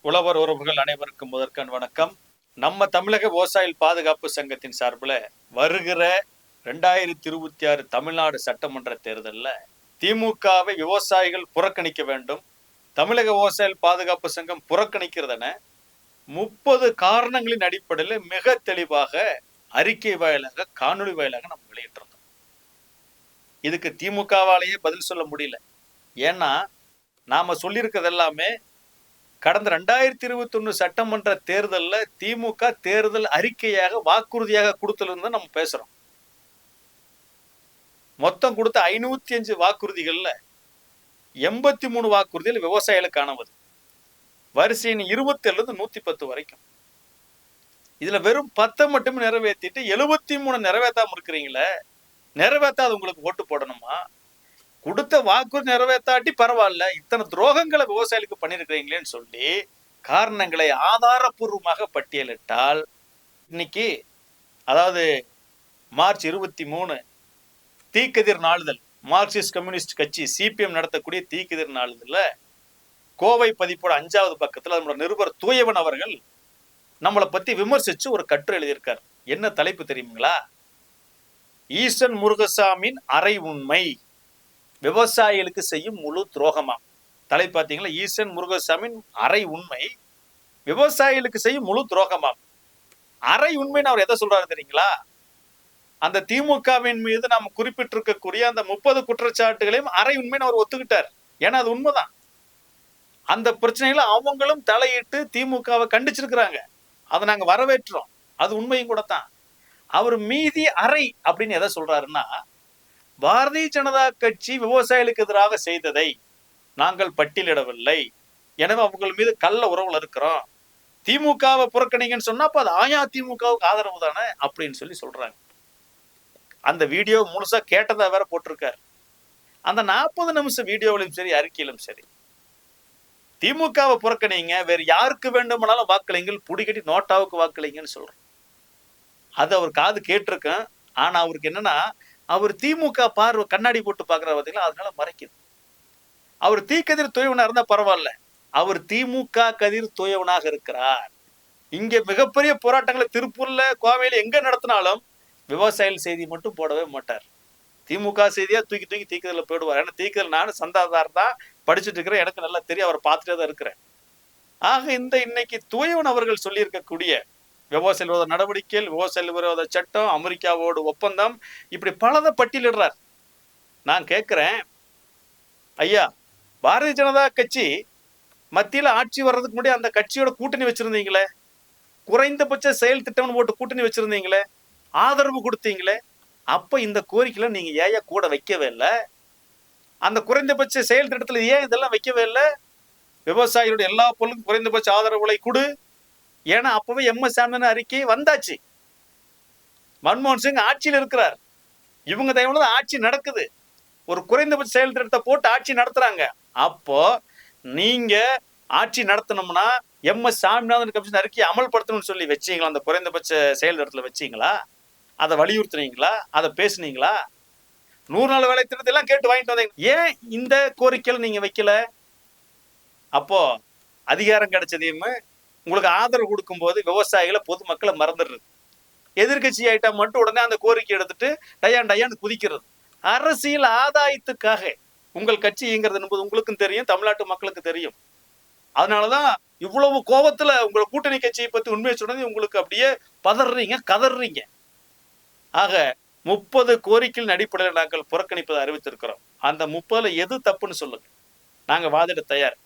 உழவர் உறவுகள் அனைவருக்கும் முதற்கண் வணக்கம். நம்ம தமிழக விவசாயிகள் பாதுகாப்பு சங்கத்தின் சார்பில் வருகிற 2026 தமிழ்நாடு சட்டமன்ற தேர்தலில் திமுகவை விவசாயிகள் புறக்கணிக்க வேண்டும். தமிழக விவசாயிகள் பாதுகாப்பு சங்கம் புறக்கணிக்கிறதென 30 காரணங்களின் அடிப்படையில் மிக தெளிவாக அறிக்கை வாயிலாக காணொலி வாயிலாக நம்ம வெளியிட்டிருந்தோம். இதுக்கு திமுகவாலேயே பதில் சொல்ல முடியல. ஏன்னா நாம சொல்லியிருக்கிறது எல்லாமே கடந்த 2021 சட்டமன்ற தேர்தலில் திமுக தேர்தல் அறிக்கையாக வாக்குறுதியாக கொடுத்ததுன்னு நம்ம பேசுறோம். மொத்தம் கொடுத்த 505 வாக்குறுதிகள்ல 83 வாக்குறுதிகள் விவசாயிகளுக்கானது. வரிசையின் 27 110 வரைக்கும். இதுல வெறும் 10 மட்டுமே நிறைவேற்றிட்டு 73 நிறைவேற்றாம இருக்கிறீங்களே, நிறைவேற்றாது உங்களுக்கு ஓட்டு போடணுமா? கொடுத்த வாக்குறுதி நிறைவேற்றாட்டி பரவாயில்ல, இத்தனை துரோகங்களை விவசாயிகளுக்கு பண்ணிருக்கிறீங்களேன்னு சொல்லி காரணங்களை ஆதாரபூர்வமாக பட்டியலிட்டால் இன்னைக்கு, அதாவது மார்ச் 23 தீக்கதிர் நாளிதழ், மார்க்சிஸ்ட் கம்யூனிஸ்ட் கட்சி சிபிஎம் நடத்தக்கூடிய தீக்கதிர் நாளிதழ்ல கோவை பதிப்போட 5வது பக்கத்துல நம்மளோட நிருபர் தூயவன் அவர்கள் நம்மளை பத்தி விமர்சிச்சு ஒரு கட்டுரை எழுதியிருக்கார். என்ன தலைப்பு தெரியுங்களா? ஈசன் முருகசாமியின் அரை உண்மை, விவசாயிகளுக்கு செய்யும் முழு துரோகமா. தலை பார்த்தீங்களா? ஈசன் முருகசாமியின் அரை உண்மை, விவசாயிகளுக்கு செய்யும் முழு துரோகமா. அரை உண்மைன்னு அவர் எதை சொல்றாரு தெரியுங்களா? அந்த திமுகவின் மீது நாம் குறிப்பிட்டிருக்கக்கூடிய அந்த 30 குற்றச்சாட்டுகளையும் அரை உண்மைன்னு அவர் ஒத்துக்கிட்டார். ஏன்னா அது உண்மைதான். அந்த பிரச்சனைகளை அவங்களும் தலையிட்டு திமுகவை கண்டிச்சிருக்கிறாங்க. அதை நாங்க வரவேற்றோம். அது உண்மையும் கூட தான். அவர் மீதி அரை அப்படின்னு எதை சொல்றாருன்னா, பாரதிய ஜனதா கட்சி விவசாயிகளுக்கு எதிராக செய்ததை நாங்கள் பட்டியலிடவில்லை, எனவே அவங்கள் மீது கள்ள உறவுல இருக்கிறோம். திமுகவை புறக்கணிங்கன்னு சொன்னா அப்ப அது அதிமுகவுக்கு ஆதரவு தானே அப்படின்னு சொல்லி சொல்றாங்க. அந்த வீடியோ முழுசா கேட்டதா வேற போட்டிருக்காரு. அந்த 40 நிமிஷம் வீடியோவிலும் சரி அறிக்கையிலும் சரி, திமுகவை புறக்கணிங்க, வேற யாருக்கு வேண்டுமானாலும் வாக்களிங்கள், புடிக்கட்டி நோட்டாவுக்கு வாக்களிங்கன்னு சொல்றோம். அது அவர் காது கேட்டிருக்கேன். ஆனா அவருக்கு என்னன்னா, அவர் திமுக பார்வை கண்ணாடி போட்டு பாக்குற பார்த்தீங்களா, அதனால மறைக்குது. அவர் தீக்கதிர் தூயவனா இருந்தா பரவாயில்ல, அவர் திமுக கதிர் தூயவனாக இருக்கிறார். இங்க மிகப்பெரிய போராட்டங்களை திருப்பூர்ல கோவையில எங்க நடத்தினாலும் விவசாயிகள் செய்தி மட்டும் போடவே மாட்டார். திமுக செய்தியா தூக்கி தூக்கி தீக்கதிரில போயிடுவார். ஏன்னா தீக்கதில் நானும் சந்தாதார் தான் படிச்சுட்டு இருக்கிறேன், எனக்கு நல்லா தெரியும், அவரை பார்த்துட்டே தான் இருக்கிறேன். ஆக இன்னைக்கு தூயவன் அவர்கள் சொல்லி இருக்கக்கூடிய விவசாய விரோத நடவடிக்கைகள், விவசாய விரோத சட்டம், அமெரிக்காவோட ஒப்பந்தம், இப்படி பலதை பட்டியலிடுறார். நான் கேட்கிறேன், ஐயா, பாரதிய ஜனதா கட்சி மத்தியில ஆட்சி வர்றதுக்கு முன்னாடி அந்த கட்சியோட கூட்டணி வச்சிருந்தீங்களே, குறைந்தபட்ச செயல் திட்டம் போட்டு கூட்டணி வச்சிருந்தீங்களே, ஆதரவு கொடுத்தீங்களே, அப்ப இந்த கோரிக்கையில நீங்க ஏன் கூட வைக்கவே இல்லை? அந்த குறைந்தபட்ச செயல் திட்டத்துல ஏன் இதெல்லாம் வைக்கவே இல்லை? விவசாயிகளோட எல்லா பொருளுக்கும் குறைந்தபட்ச ஆதரவு விலை கொடு. ஏன்னா அப்பவே எம்.எஸ். அறிக்கை வந்தாச்சு. மன்மோகன் சிங் ஆட்சியில் இருக்கிறார். இவங்க தயவுல ஆட்சி நடக்குது. ஒரு குறைந்தபட்ச செயல் திட்டத்தை போட்டு ஆட்சி நடத்துறாங்க. அப்போ நீங்க ஆட்சி நடத்தணும்னா எம்.எஸ். கமிஷன் அறிக்கையை அமல்படுத்தணும்னு சொல்லி வச்சீங்களா? அந்த குறைந்தபட்ச செயல் திட்டத்துல வச்சீங்களா? அதை வலியுறுத்தினீங்களா? அதை பேசுனீங்களா? 100 நாள் வேலை திட்டத்தை எல்லாம் கேட்டு வாங்கிட்டு வந்தீங்க. ஏன் இந்த கோரிக்கையில நீங்க வைக்கல? அப்போ அதிகாரம் கிடைச்சதையும் உங்களுக்கு ஆதரவு கொடுக்கும் போது விவசாயிகளை பொதுமக்களை மறந்துடுறது. எதிர்கட்சி ஆயிட்டா மட்டும் உடனே அந்த கோரிக்கை எடுத்துட்டு டயான்னு குதிக்கிறது. அரசியல் ஆதாயத்துக்காக உங்கள் கட்சி இயங்கிறது என்பது உங்களுக்கும் தெரியும், தமிழ்நாட்டு மக்களுக்கு தெரியும். அதனாலதான் இவ்வளவு கோபத்துல உங்களை கூட்டணி கட்சியை பத்தி உண்மையை சொன்னது உங்களுக்கு அப்படியே பதறீங்க, கதறீங்க. ஆக 30 கோரிக்கைகளின் அடிப்படையில் நாங்கள் புறக்கணிப்பதை அறிவித்திருக்கிறோம். அந்த 30ல எது தப்புன்னு சொல்லுங்க, நாங்க வாதிட தயார்.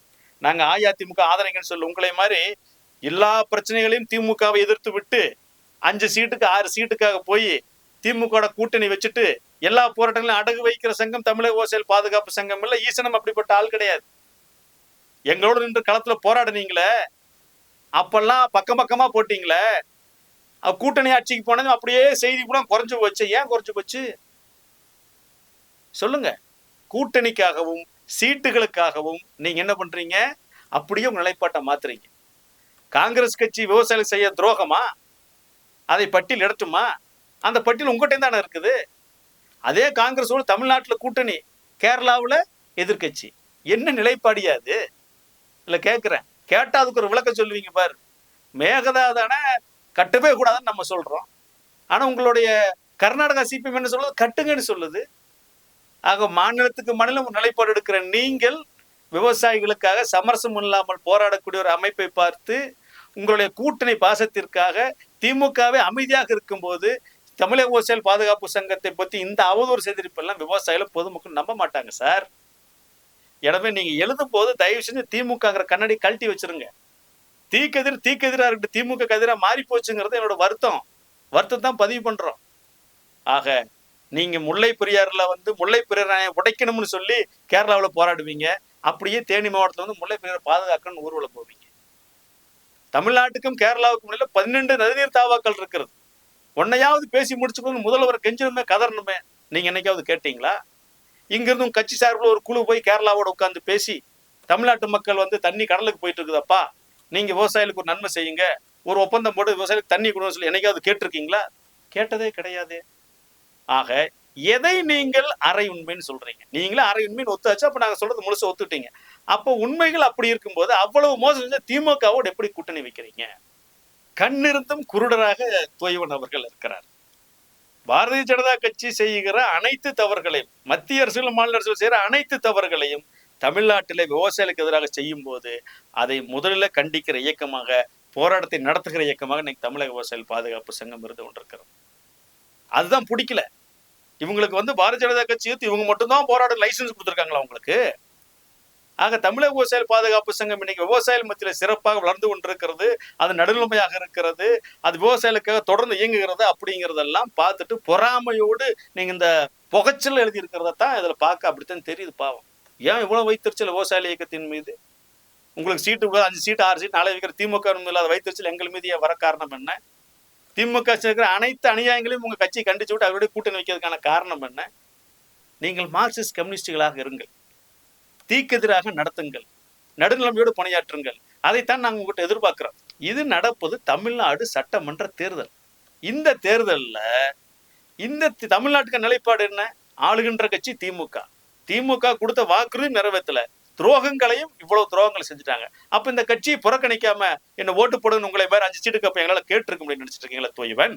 நாங்க அதிமுக ஆதரங்கன்னு சொல்லு. உங்களை மாதிரி எல்லா பிரச்சனைகளையும் திமுகவை எதிர்த்து விட்டு 5 சீட்டுக்கு 6 சீட்டுக்காக போய் திமுக கூட்டணி வச்சுட்டு எல்லா போராட்டங்களையும் அடகு வைக்கிற சங்கம் தமிழக விவசாயிகள் பாதுகாப்பு சங்கம் இல்ல. ஈசனம் அப்படிப்பட்ட ஆள் கிடையாது. எங்களோட நின்று களத்துல போராடுனீங்களே, அப்பெல்லாம் பக்கம் பக்கமா போட்டீங்களே, கூட்டணி ஆட்சிக்கு போனது அப்படியே செய்தி கூட குறைஞ்சு போச்சு. ஏன் குறைஞ்சு போச்சு சொல்லுங்க. கூட்டணிக்காகவும் சீட்டுகளுக்காகவும் நீங்க என்ன பண்றீங்க? அப்படியே உங்க நிலைப்பாட்டை மாத்துறீங்க. காங்கிரஸ் கட்சி விவசாயிகள் செய்ய துரோகமா? அதை பட்டியல் இடட்டுமா? அந்த பட்டியல் உங்ககிட்ட தானே இருக்குது. அதே காங்கிரஸோடு தமிழ்நாட்டில் கூட்டணி, கேரளாவில் எதிர்கட்சி. என்ன நிலைப்பாடியாது? இல்லை கேட்குறேன். கேட்டா அதுக்கு ஒரு விளக்கம் சொல்லுவீங்க பாரு. மேகதாதான கட்டவே கூடாதுன்னு நம்ம சொல்றோம். ஆனா உங்களுடைய கர்நாடகா சிபிஎம் என்ன சொல்லுது? கட்டுங்கன்னு சொல்லுது. ஆக மாநிலத்துக்கு மாநிலம் நிலைப்பாடு எடுக்கிற நீங்கள் விவசாயிகளுக்காக சமரசம் இல்லாமல் போராடக்கூடிய ஒரு அமைப்பை பார்த்து உங்களுடைய கூட்டணி பாசத்திற்காக திமுகவே அமைதியாக இருக்கும்போது தமிழக விவசாயிகள் பாதுகாப்பு சங்கத்தை பத்தி இந்த அவதூறு செய்திருப்பெல்லாம் விவசாயிகள் பொதுமக்கள் நம்ப மாட்டாங்க சார். எனவே நீங்க எழுதும் போது தயவு செஞ்சு திமுகங்கிற கண்ணாடி கழட்டி வச்சிருங்க. தீக்கெதிரா இருக்கு, திமுக கதிரா மாறி போச்சுங்கிறது என்னோட வருத்தம் தான் பதிவு பண்றோம். ஆக நீங்க முல்லை பெரியாறுல முல்லை பெரியார் உடைக்கணும்னு சொல்லி கேரளாவில் போராடுவீங்க. அப்படியே தேனி மாவட்டத்தில் முல்லை பெரியார் பாதுகாக்கணும்னு ஊர்வலம் போவீங்க. தமிழ்நாட்டுக்கும் கேரளாவுக்கும் இடையில 12 நதிநீர் தாவாக்கள் இருக்கிறது. ஒன்னையாவது பேசி முடிச்சுக்கணும், முதல்வர் கெஞ்சணுமே கதறணுமே. நீங்க என்னைக்காவது கேட்டீங்களா? இங்கிருந்தும் கட்சி சார்பில் ஒரு குழு போய் கேரளாவோட உட்கார்ந்து பேசி தமிழ்நாட்டு மக்கள் தண்ணி கடலுக்கு போயிட்டு இருக்குதப்பா, நீங்க விவசாயிகளுக்கு ஒரு நன்மை செய்யுங்க, ஒரு ஒப்பந்தம் போட்டு விவசாயிகளுக்கு தண்ணி கொடுன்னு சொல்லி என்னைக்காவது கேட்டிருக்கீங்களா? கேட்டதே கிடையாது. ஆக எதை நீங்கள் அரை உண்மைன்னு சொல்றீங்க? நீங்களே அரை உண்மைன்னு ஒத்தாச்சு, அப்ப நாங்க சொல்றது முழுசா ஒத்துட்டீங்க. அப்போ உண்மைகள் அப்படி இருக்கும்போது அவ்வளவு மோசம் செஞ்ச திமுகவோடு எப்படி கூட்டணி வைக்கிறீங்க? கண்ணிருந்தும் குருடராக தோய்வன் அவர்கள் இருக்கிறார். பாரதிய ஜனதா கட்சி செய்கிற அனைத்து தவறுகளையும், மத்திய அரசுகளும் மாநில அரசுகள் செய்கிற அனைத்து தவறுகளையும் தமிழ்நாட்டிலே விவசாயிகளுக்கு எதிராக செய்யும் போது அதை முதலில் கண்டிக்கிற இயக்கமாக, போராட்டத்தை நடத்துகிற இயக்கமாக இன்னைக்கு தமிழக விவசாயிகள் பாதுகாப்பு சங்கம் இருந்து கொண்டிருக்கிறோம். அதுதான் பிடிக்கல இவங்களுக்கு. பாரதிய ஜனதா கட்சி இவங்க மட்டும்தான் போராட லைசன்ஸ் கொடுத்துருக்காங்களா உங்களுக்கு? ஆக தமிழக விவசாயிகள் பாதுகாப்பு சங்கம் இன்னைக்கு விவசாயிகள் மத்தியில் சிறப்பாக வளர்ந்து கொண்டிருக்கிறது, அது நடுநிலைமையாக இருக்கிறது, அது விவசாயிகளுக்காக தொடர்ந்து இயங்குகிறது அப்படிங்கிறதெல்லாம் பார்த்துட்டு பொறாமையோடு நீங்க இந்த புகைச்சல் எழுதி இருக்கிறதான் இதுல பார்க்க அப்படித்தான் தெரியுது. பாவம், ஏன் இவ்வளவு வைத்திருச்சல் விவசாய இயக்கத்தின் மீது? உங்களுக்கு சீட்டு 5 சீட்டு 6 சீட்டு நாளை வைக்கிற திமுக இல்லாத வைத்திருச்சல் எங்கள் மீது வர காரணம் என்ன? திமுக சேர்க்கிற அனைத்து அநியாயங்களையும் உங்க கட்சி கண்டிச்சு விட்டு அவருடைய கூட்டணி வைக்கிறதுக்கான காரணம் என்ன? நீங்கள் மார்க்சிஸ்ட் கம்யூனிஸ்டுகளாக இருங்கள், தீக்கெதிராக நடத்துங்கள், நடுநிலைமையோடு பணியாற்றுங்கள். அதைத்தான் நாங்கள் உங்ககிட்ட எதிர்பார்க்கிறோம். இது நடப்பது தமிழ்நாடு சட்டமன்ற தேர்தல். இந்த தேர்தலில் இந்த தமிழ்நாட்டுக்கு நிலைப்பாடு என்ன? ஆளுகின்ற கட்சி திமுக கொடுத்த வாக்குறுதி நிறைவேற்றல, துரோகங்களையும் இவ்வளவு துரோகங்களை செஞ்சுட்டாங்க. அப்ப இந்த கட்சியை புறக்கணிக்காம என்ன ஓட்டு போடுன்னு உங்களை மாதிரி 5 சீட்டுக்கு அப்ப எங்களால் கேட்டிருக்க முடியும் நினைச்சிட்டு இருக்கீங்களா தோய்வன்?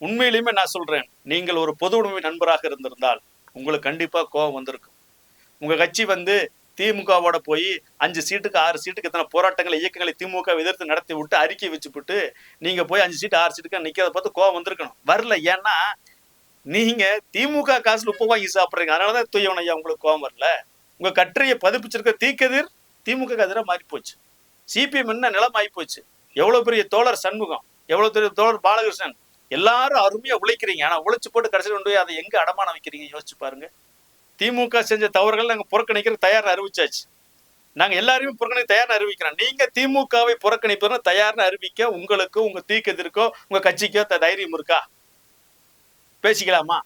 உண்மையிலுமே நான் சொல்றேன், நீங்கள் ஒரு பொது உடைமை நண்பராக இருந்திருந்தால் உங்களுக்கு கண்டிப்பா கோபம் வந்திருக்கும். உங்க கட்சி திமுகவோட போய் 5 சீட்டுக்கு 6 சீட்டுக்கு எத்தனை போராட்டங்களை இயக்கங்களை திமுக எதிர்த்து நடத்தி விட்டு அறிக்கை வச்சுவிட்டு நீங்க போய் 5 சீட்டு 6 சீட்டுக்கு நிக்கிறத பார்த்து கோபம் வந்திருக்கணும். வரல, ஏன்னா நீங்க திமுக காசுல உப்பு வாங்கி சாப்பிடுறீங்க. அதனாலதான் தூயவன் ஐயா உங்களுக்கு கோபம் வரல. உங்க கட்டுரையை பதிப்பிச்சிருக்க தீக்கெதிர் திமுக எதிராக மாறி போச்சு. சிபிஎம் என்ன நிலம் ஆகி போச்சு. எவ்வளவு பெரிய தோழர் சண்முகம், எவ்வளவு பெரிய தோழர் பாலகிருஷ்ணன், எல்லாரும் அருமையா உழைக்கிறீங்க. ஆனா உழைச்சு போட்டு கடைசியில் கொண்டு போய் அதை எங்க அடமானம் வைக்கிறீங்க யோசிச்சு பாருங்க. திமுக செஞ்ச தவறுகள் நாங்க புறக்கணிக்கிற தயார்னு அறிவிச்சாச்சு. நாங்க எல்லாரையும் புறக்கணிக்க தயார்னு அறிவிக்கிறோம். நீங்க திமுகவை புறக்கணிப்பது தயார்னு அறிவிக்க உங்களுக்கு உங்க தீக்கெதிர்க்கோ உங்க கட்சிக்கோ தைரியம் இருக்கா? பேசிக்கலாமா?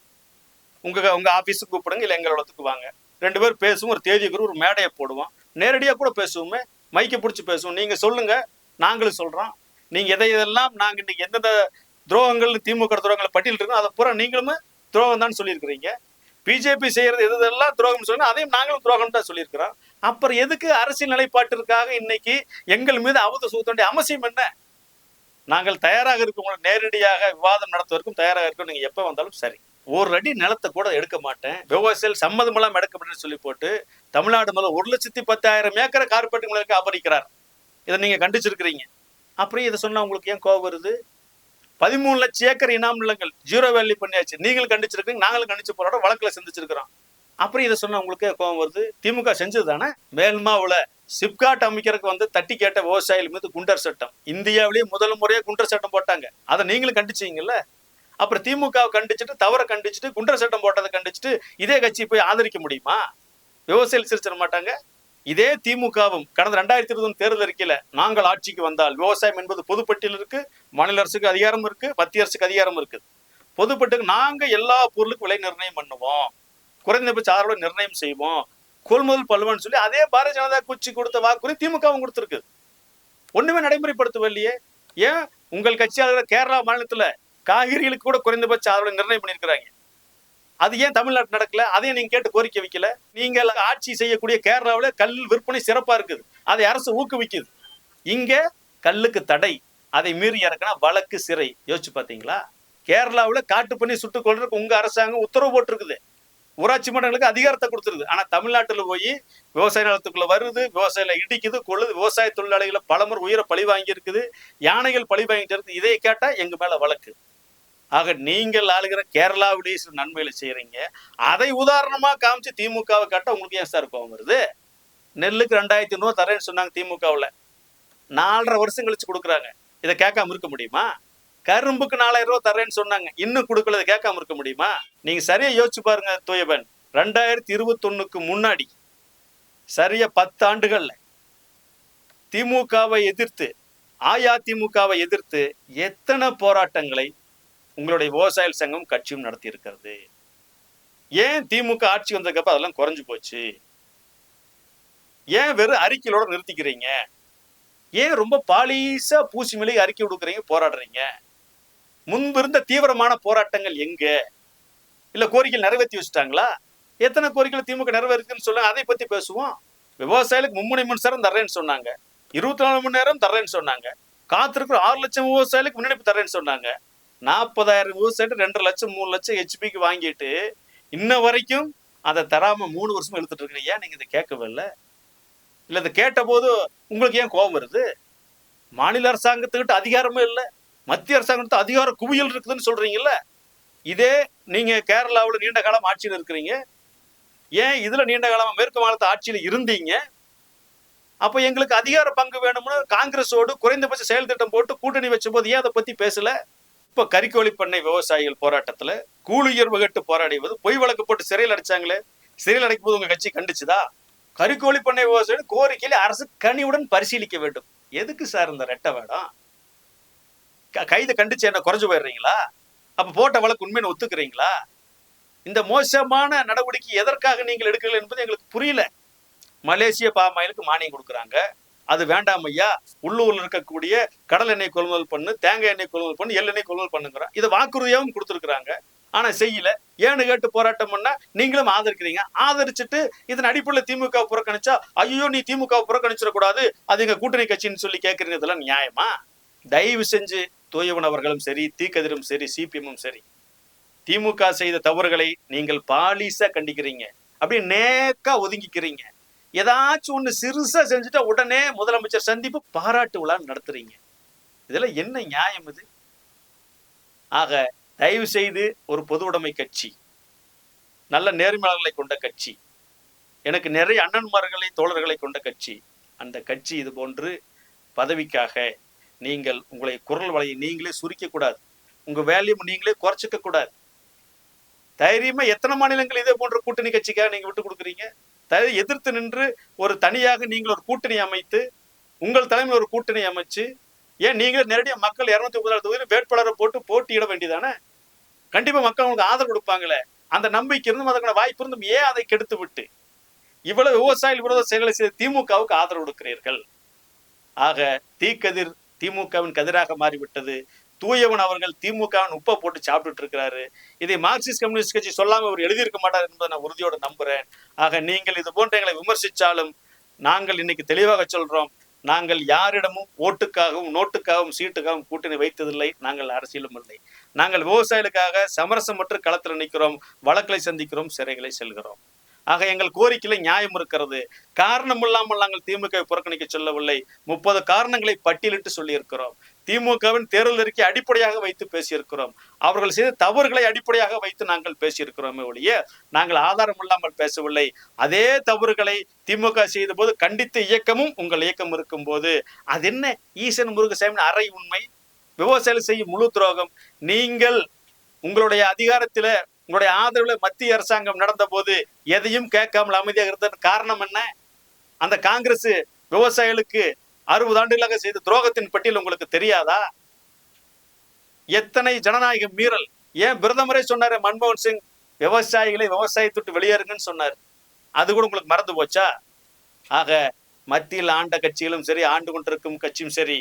உங்க ஆபீஸுக்கு கூப்பிடுங்க, இல்ல எங்களோடத்துக்கு வாங்க, 2 பேர் பேசுவோம், ஒரு தேதிக்கு ஒரு மேடையை போடுவோம், நேரடியா கூட பேசுவோமே, மைக்க பிடிச்சி பேசுவோம். நீங்க சொல்லுங்க, நாங்களும் சொல்றோம். நீங்க எதையெல்லாம் நாங்க இன்னைக்கு எந்தெந்த துரோகங்கள் திமுக துரோகங்களை பட்டியல் இருக்கோம் அதை பூரா நீங்களுமே துரோகம் தான் சொல்லியிருக்கிறீங்க. பிஜேபி செய்யறது எதெல்லாம் துரோகம் சொல்லி அதையும் நாங்களும் துரோகம் தான் சொல்லியிருக்கிறோம். அப்புறம் எதுக்கு அரசியல் நிலைப்பாட்டிற்காக இன்னைக்கு எங்கள் மீது அவதூறு சுமத்த வேண்டிய அவசியம் என்ன? நாங்கள் தயாராக இருக்கோம், நேரடியாக விவாதம் நடத்துவதற்கும் தயாராக இருக்கோம். நீங்க எப்ப வந்தாலும் சரி. ஒரு அடி நிலத்தை கூட எடுக்க மாட்டேன், விவசாயிகள் சம்மதம் எல்லாம் எடுக்க மாட்டேன்னு சொல்லி போட்டு தமிழ்நாடு முதல்ல 1,10,000 ஏக்கரை கார்பரேட் உங்களுக்கு அபகரிக்கிறார். இதை நீங்க கண்டிச்சிருக்கிறீங்க. அப்புறம் இதை சொன்னா உங்களுக்கு ஏன் கோபம் வருது? 13 லட்சம் ஏக்கர் இனாம் நிலங்கள் ஜீரோ வேல்யூ பண்ணியாச்சு. நீங்களும் கண்டிச்சிருக்கீங்க, நாங்களும் கண்டிச்சு போராட வழக்குல சந்திச்சிருக்கிறோம். அப்புறம் இதை சொன்னா உங்களுக்கு கோபம் வருது? திமுக செஞ்சது தானே. மேல்மாவுல சிப்காட் அமைக்கிறதுக்கு தட்டி கேட்ட விவசாயிகள் மீது குண்டர் சட்டம், இந்தியாவிலேயே முதல் முறையா குண்டர் சட்டம் போட்டாங்க. அதை நீங்களும் கண்டிச்சீங்கல்ல. அப்புறம் திமுகவை கண்டிச்சுட்டு தவறை கண்டிச்சுட்டு குண்டர் சட்டம் போட்டதை கண்டிச்சுட்டு இதே கட்சி போய் ஆதரிக்க முடியுமா? விவசாயிகள் சிரிச்சிட மாட்டாங்க. இதே திமுகவும் கடந்த 2020 தேர்தல் அறிக்கையில நாங்கள் ஆட்சிக்கு வந்தால் விவசாயம் என்பது பொதுப்பட்டியல் இருக்கு, மாநில அரசுக்கு அதிகாரம் இருக்கு, மத்திய அரசுக்கு அதிகாரம் இருக்கு. பொதுப்பட்டுக்கு நாங்க எல்லா பொருளுக்கும் விலை நிர்ணயம் பண்ணுவோம், குறைந்தபட்ச ஆதரவு நிர்ணயம் செய்வோம், கொள்முதல் பல்லுவான்னு சொல்லி அதே பாரதிய ஜனதா கட்சி கொடுத்த வாக்குறுதி திமுகவும் கொடுத்திருக்கு. ஒண்ணுமே நடைமுறைப்படுத்தவில்லையே. ஏன் உங்கள் கட்சியாளர் கேரளா மாநிலத்துல காய்கறிகளுக்கு கூட குறைந்தபட்ச ஆதரவு நிர்ணயம் பண்ணியிருக்கிறாங்க. அது ஏன் தமிழ்நாட்டு நடக்கல? அதையும் நீங்க கேட்டு கோரிக்கை வைக்கல. நீங்க ஆட்சி செய்யக்கூடிய கேரளாவில் கல் விற்பனை சிறப்பா இருக்குது, அதை அரசு ஊக்குவிக்குது. இங்க கல்லுக்கு தடை, அதை மீறி இறக்கினா வழக்கு, சிறை. யோசிச்சு பாத்தீங்களா? கேரளாவில் காட்டு பண்ணி சுட்டுக் கொள்றதுக்கு உங்க அரசாங்கம் உத்தரவு போட்டிருக்குது, ஊராட்சி மன்றங்களுக்கு அதிகாரத்தை கொடுத்துருது. ஆனா தமிழ்நாட்டில் போய் விவசாய நிலத்துக்குள்ள வருது, விவசாயில இடிக்குது, கொள்ளுது, விவசாய தொழிலாளிகளை பலமுறை உயிரை பழி வாங்கி இருக்குது, யானைகள் பழி வாங்கிட்டு இருக்கு. இதை கேட்டா எங்க மேல வழக்கு. ஆக நீங்கள் ஆளுகிற கேரளாவிலேயே சில நன்மைகளை செய்யறீங்க, அதை உதாரணமா காமிச்சு திமுகவை கேட்டா உங்களுக்கு ஏன் சார் கோவம் வருது? நெல்லுக்கு 2500 தரேன்னு சொன்னாங்க திமுகவில், 4.5 வருஷம் கழிச்சு கொடுக்குறாங்க. இதை கேட்காம இருக்க முடியுமா? கரும்புக்கு 4000 ரூபாய் தரேன்னு சொன்னாங்க, இன்னும் கொடுக்கல, கேட்காம இருக்க முடியுமா? நீங்க சரியா யோசிச்சு பாருங்க தூயவன். 2021க்கு முன்னாடி சரியா 10 ஆண்டுகள்ல திமுகவை எதிர்த்து, அதிமுகவை எதிர்த்து எத்தனை போராட்டங்களை உங்களுடைய விவசாய சங்கம் கட்சியும் நடத்தி இருக்கிறது. ஏன் திமுக ஆட்சி வந்ததுக்கு அதெல்லாம் குறைஞ்சு போச்சு? ஏன் வெறும் அறிக்கையோட நிறுத்திக்கிறீங்க? ஏன் ரொம்ப பாலிசா பூசி மேலே அறிக்கை கொடுக்குறீங்க, போராடுறீங்க? முன்பு இருந்த தீவிரமான போராட்டங்கள் எங்க? இல்ல கோரிக்கை நிறைவேற்றி வச்சுட்டாங்களா? எத்தனை கோரிக்கைகள் திமுக நிறைவேற்றுன்னு சொல்லுங்க, அதை பத்தி பேசுவோம். விவசாயிகளுக்கு 3 மணி நேரம் தர்றேன்னு சொன்னாங்க, 24 மணி நேரம் தர்றேன்னு சொன்னாங்க, காத்திருக்கிற 6 லட்சம் விவசாயிகளுக்கு முன்னெடுப்பு தர்றேன்னு சொன்னாங்க. 40,000 விவசாயிட்டு 2 லட்சம் 3 லட்சம் ஹெச்பிக்கு வாங்கிட்டு இன்ன வரைக்கும் அதை தராம 3 வருஷமா இழுத்துட்டு இருக்கீங்க. ஏன் நீங்க இதை கேட்கவே இல்லை? இல்ல இதை கேட்ட போது உங்களுக்கு ஏன் கோபம் வருது? மாநில அரசாங்கத்துக்கிட்ட அதிகாரமே இல்லை, மத்திய அரசாங்கத்து அதிகார குவியல் இருக்குதுன்னு சொல்றீங்கல்ல. இதே நீங்க கேரளாவில் நீண்ட காலம் ஆட்சியில் இருக்கிறீங்க, ஏன் இதுல நீண்ட காலமா மேற்கு மாநிலத்து ஆட்சியில் இருந்தீங்க? அப்ப எங்களுக்கு அதிகார பங்கு வேணும்னு காங்கிரஸோடு குறைந்தபட்ச செயல் திட்டம் போட்டு கூட்டணி வச்ச போது ஏன் அதை பத்தி பேசல? இப்ப கறிக்கோழி பண்ணை விவசாயிகள் போராட்டத்துல கூலி உயர்வு கேட்டு போராடிவது, பொய் வழக்கு போட்டு சிறையில் அடைச்சாங்களே, சிறையில் அடைக்கும் போது உங்க கட்சி கண்டிச்சுதா? கறிக்கோழி பண்ணை விவசாயிகள் கோரிக்கையில அரசு கனிவுடன் பரிசீலிக்க வேண்டும். எதுக்கு சார் இந்த ரெட்ட வேடம்? கைதை கண்டிச்சு என்ன குறைஞ்சு போயிடுறீங்களா? அப்ப போட்ட வழக்கு உண்மையை ஒத்துக்கிறீங்களா? இந்த மோசமான நடவடிக்கை எதற்காக நீங்கள் எடுக்கல என்பது எங்களுக்கு புரியல. மலேசிய பாமாயிலுக்கு மானியம் கொடுக்குறாங்க, அது வேண்டாம் ஐயா, உள்ளூர்ல இருக்கக்கூடிய கடல் எண்ணெய் கொள்முதல் பண்ணு, தேங்காய் எண்ணெய் கொள்முதல் பண்ணு, எள்ளெண்ணெய் கொள்முதல் பண்ணுங்கிறோம். இதை வாக்குறுதியாகவும் கொடுத்துருக்குறாங்க, ஆனா செய்யல. ஏன்னு கேட்டு போராட்டம் பண்ணா நீங்களும் ஆதரிக்கிறீங்க. ஆதரிச்சுட்டு இதன் அடிப்படையில் திமுக புறக்கணிச்சா, ஐயோ நீ திமுக புறக்கணிச்சிடக்கூடாது, அது எங்க கூட்டணி கட்சின்னு சொல்லி கேட்கறீங்க. இதெல்லாம் நியாயமா? தயவு செஞ்சு தூயவன் அவர்களும் சரி, தீக்கதிரும் சரி, சிபிஎம்மும் சரி, திமுக செய்த தவறுகளை நீங்கள் பாலிசா கண்டிக்கிறீங்க, அப்படியே நேக்கா ஒதுங்கிக்கிறீங்க. ஏதாச்சும் ஒண்ணு சிறுசா செஞ்சுட்டா உடனே முதலமைச்சர் சந்திப்பு, பாராட்டு விழா நடத்துறீங்க. இதெல்லாம் என்ன நியாயம் இது? ஆக தயவு செய்து ஒரு பொது உடைமை கட்சி, நல்ல நேர்மையாளர்களை கொண்ட கட்சி, எனக்கு நிறைய அண்ணன்மார்களை தோழர்களை கொண்ட கட்சி, அந்த கட்சி இது போன்று பதவிக்காக நீங்கள் உங்களை குரல் வலையை நீங்களே சுருக்க கூடாது, உங்க வேல்யூம் நீங்களே குறைச்சிக்க கூடாது. தைரியமா எத்தனை மாநிலங்கள் இதே போன்ற கூட்டணி கட்சிக்காக நீங்க விட்டு கொடுக்குறீங்க? எதிர்த்து நின்று ஒரு தனியாக நீங்கள் ஒரு கூட்டணி அமைத்து, உங்கள் தலைமையில் ஒரு கூட்டணி அமைச்சு, ஏன் நீங்களே நேரடியாக மக்கள் 234 தொகுதியில் வேட்பாளரை போட்டு போட்டியிட வேண்டியதானே? கண்டிப்பா மக்கள் உங்களுக்கு ஆதரவு கொடுப்பாங்களே, அந்த நம்பிக்கை இருந்தும் அதற்கான வாய்ப்பு இருந்தும் ஏன் அதை கெடுத்து விட்டு இவ்வளவு விவசாய விரோத செயல்களை செய்த திமுகவுக்கு ஆதரவு கொடுக்கிறீர்கள்? ஆக தீக்கதிர் திமுகவின் கதிராக மாறிவிட்டது. தூயவன் அவர்கள் திமுகவின் உப்பை போட்டு சாப்பிட்டுட்டு இருக்கிறாரு. இதை மார்க்சிஸ்ட் கம்யூனிஸ்ட் கட்சி சொல்லாம அவர் எழுதியிருக்க மாட்டார் என்பதை நான் உறுதியோடு நம்புறேன். ஆக நீங்கள் இது போன்ற எங்களை விமர்சிச்சாலும் நாங்கள் இன்னைக்கு தெளிவாக சொல்றோம், நாங்கள் யாரிடமும் ஓட்டுக்காகவும் நோட்டுக்காகவும் சீட்டுக்காகவும் கூட்டணி வைத்ததில்லை. நாங்கள் அரசியலும் இல்லை. நாங்கள் விவசாயிகளுக்காக சமரசமற்று களத்தில் நிற்கிறோம், வழக்கை சந்திக்கிறோம், சிறைகளை செல்கிறோம். ஆக எங்கள் கோரிக்கையில நியாயம் இருக்கிறது. காரணம் இல்லாமல் நாங்கள் திமுகவை புறக்கணிக்க சொல்லவில்லை. 30 காரணங்களை பட்டியலிட்டு சொல்லி இருக்கிறோம். திமுகவின் தேர்தல் அறிக்கை அடிப்படையாக வைத்து பேசியிருக்கிறோம். அவர்கள் செய்த தவறுகளை அடிப்படையாக வைத்து நாங்கள் பேசியிருக்கிறோமே ஒழிய நாங்கள் ஆதாரம் இல்லாமல் பேசவில்லை. அதே தவறுகளை திமுக செய்த போது கண்டித்த இயக்கமும் உங்கள் இயக்கம் இருக்கும் போது அது என்ன ஈசன் முருகசாமி அரை உண்மை, விவசாயிகள் செய்யும் முழு துரோகம். நீங்கள் உங்களுடைய அதிகாரத்தில உங்களுடைய ஆதரவுல மத்திய அரசாங்கம் நடந்த போது எதையும் கேட்காமல் அமைதியாக இருந்தது காரணம் என்ன? அந்த காங்கிரஸ் விவசாயிகளுக்கு 60 ஆண்டுகளாக செய்த துரோகத்தின் பட்டியல் உங்களுக்கு தெரியாதா? எத்தனை ஜனநாயக மீறல்! ஏன் பிரதமரே சொன்னாரு, மன்மோகன் சிங் விவசாயிகளை விவசாயத்துட்டு வெளியேறுங்கன்னு சொன்னார். அது கூட உங்களுக்கு மறந்து போச்சா? ஆக மத்தியில் ஆண்ட கட்சிகளும் சரி, ஆண்டு கொண்டிருக்கும் கட்சியும் சரி,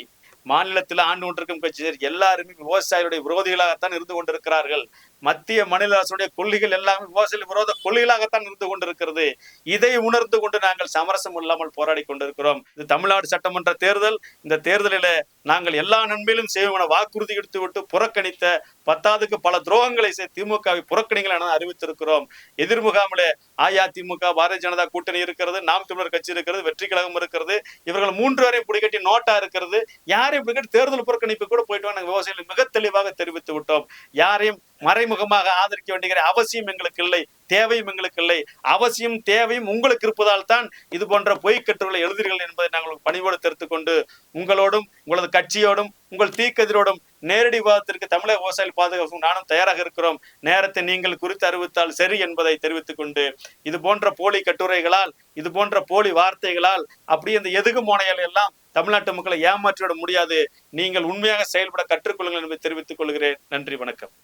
மாநிலத்தில் ஆண்டு கொண்டிருக்கும் கட்சிகள் எல்லாருமே விவசாயிகளுடைய விரோதிகளாகத்தான் இருந்து கொண்டிருக்கிறார்கள். மத்திய மாநில அரசுடைய கொள்கைகள் எல்லாமே விவசாய விரோத கொள்கைகளாகத்தான் இருந்து கொண்டிருக்கிறது. இதை உணர்ந்து கொண்டு நாங்கள் சமரசம் இல்லாமல் போராடி கொண்டிருக்கிறோம். இது தமிழ்நாடு சட்டமன்ற தேர்தல். இந்த தேர்தலில் நாங்கள் எல்லா நன்மையிலும் செய்வோம் வாக்குறுதி எடுத்து விட்டு புறக்கணித்த பத்தாவதுக்கு பல துரோகங்களை திமுகவை புறக்கணிகள் என அறிவித்திருக்கிறோம். எதிர்முகாமிலே அஇஅதிமுக, பாரதிய ஜனதா கூட்டணி இருக்கிறது, நாம் தமிழர் கட்சி இருக்கிறது, வெற்றி கழகம் இருக்கிறது. இவர்கள் 3 வரையும் பிடிக்கட்டி நோட்டா இருக்கிறது. யாரையும் பிடிக்கட்டி தேர்தல் புறக்கணிப்பு கூட போயிட்டு நாங்கள் விவசாயிகள் மிக தெளிவாக தெரிவித்து விட்டோம். யாரையும் மறைமுகமாக ஆதரிக்க வேண்டிய அவசியம் எங்களுக்கு இல்லை, தேவையும் எங்களுக்கு இல்லை. அவசியம் தேவையும் உங்களுக்கு இருப்பதால் தான் இது போன்ற பொய்க்கட்டுகளை எழுதுகிறீர்கள் என்பதை நாங்கள் பணிவோடு தெரிவித்துக் கொண்டு உங்களோடும் உங்களது கட்சியோடும் உங்கள் தீக்கதிரோடும் நேரடி விவாதத்திற்கு தமிழக விவசாயிகள் பாதுகாப்பு நானும் தயாராக இருக்கிறோம். நேரத்தை நீங்கள் குறித்து அறிவித்தால் சரி என்பதை தெரிவித்துக் கொண்டு இது போன்ற போலி கட்டுரைகளால், இது போன்ற போலி வார்த்தைகளால் அப்படியே இந்த எதுகு மோனைகள் எல்லாம் தமிழ்நாட்டு மக்களை ஏமாற்றிவிட முடியாது. நீங்கள் உண்மையாக செயல்பட கற்றுக்கொள்ளுங்கள் என்பதை தெரிவித்துக் கொள்கிறேன். நன்றி, வணக்கம்.